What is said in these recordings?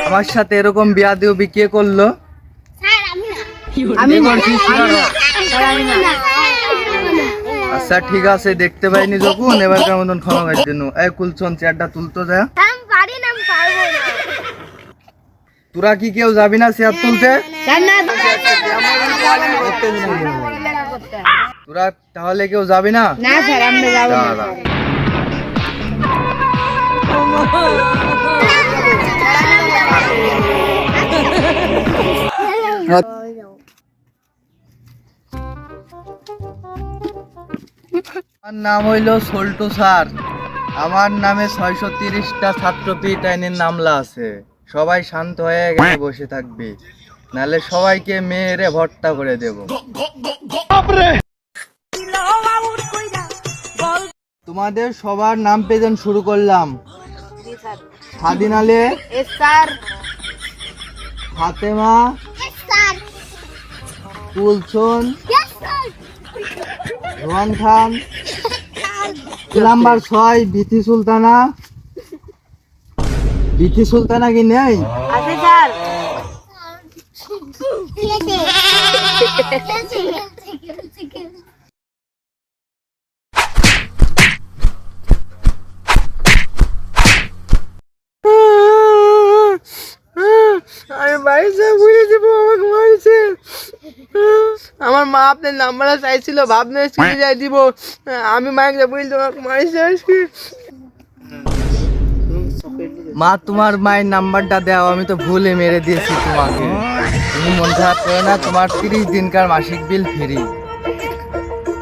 আমার সাথে এরকম বিয়াদবি কে করলো? আচ্ছা ঠিক আছে, দেখতে পাইনি যখন, এবার কেমন ক্ষমা করে দিন। এই কুলছন চেয়ারটা তুলতো যা। তোরা কি কেউ যাবি না চেয়ার তুলতে? তোরা তাহলে কেউ যাবি না? না স্যার, আমরা যাবো না। আমার নাম হইল সল্টু স্যার। আমার নামে 630টা ছাত্র পিটাইনের মামলা আছে। সবাই শান্ত হয়ে এখানে বসে থাকবি, নাহলে সবাইকে মেরে ভর্তা করে দেব। তোমাদের সবার নাম প্রেজেন্ট শুরু করলাম। স্বাধীন আলী, ফাতেমা, কুলছন, রোহান খান, নাম্বার 6 বিথি সুলতানা। বিথি সুলতানা কি নেই? আছে স্যার। আমি বাড়িতে বুঝে যাবো, আমাকে মারছে। আমার মা আপনার নাম্বারটা চাইছিল, ভাবনা স্কুলে যাই দিব। আমি মাকে বুঝলি আমাকে মারছে আজকে। মা, তোমার মায়ের নাম্বারটা দাও, আমি তো ভুলে মেরে দিয়েছি তোমাকে। তুমি মন খারাপ করো না, তোমার 30 দিনকার মাসিক বিল ফ্রি।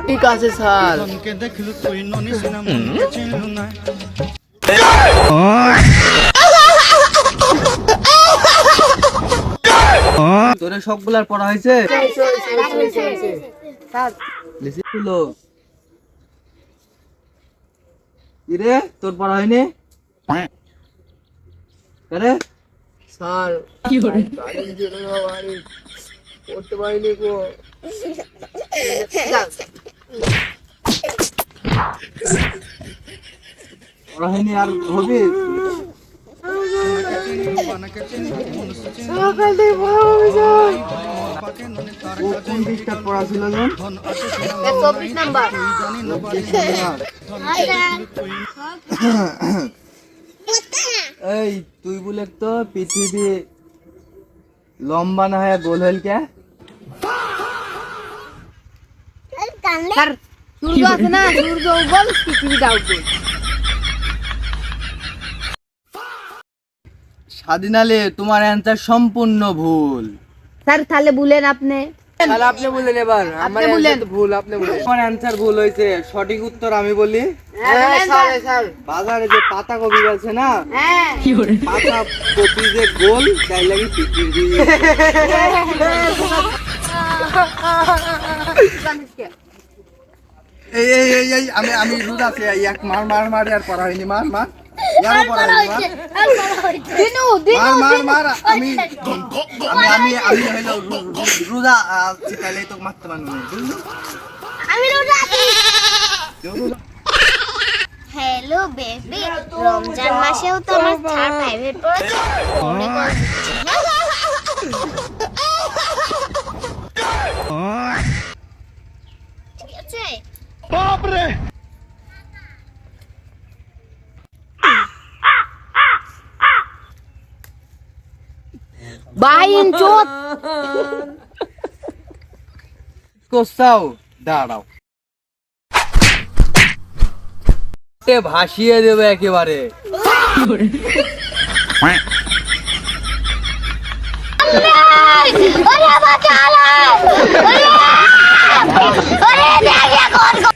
ঠিক আছে স্যার। তোরে সবগুলার পড়া হয়েছে? কিরে, তোর পড়া হয়নি? আরে স্যার করতে পারিনি গো। পড়া হয়নি আর হবে? কোন দিকটা পড়া ছিল? 24 নাম্বার। এই তুই বলে তো পৃথিবী লম্বা না হয় গোল হইল কে? স্যার, সূর্য আছে না, সূর্য গোল, পৃথিবীটা গোল। স্বাধীন আলী, তোমার অ্যান্সার সম্পূর্ণ ভুল। স্যার তাহলে বলেন আপনি। তাহলে আপনি বললেন এবার। আমার answer তো ভুল, আপনি বলেন। তোমার অ্যান্সার ভুল হয়েছে, সঠিক উত্তর আমি বলি। হ্যাঁ স্যার। বাজারে যে পাতা কপি আছে না, হ্যাঁ, পাতা কপি যে গোল, তাই লাগে পৃথিবী। এই এই এই এই আমি রুদ আছে, এক মার মার মার আর পড়া হয়নি, মার মার ইয়ারও পড়া হয়নি, দিনু মার মার মার। আমি আমি আমি হইলো রুদা আছি, তাইলে তো মারতে পারবো না, বুঝলি? আমি রোজা আছি। হ্যালো বেবি, রমজান মাসেও তো আমার থার্ড প্রাইভেট পড়েছে। মনে কর ঠিক আছে। বাপ রে, বাইন চোদ কোসাও দাঁড়াও, ভাসিয়ে দেবে একেবারে। ওরে বাবা চালা, ওরে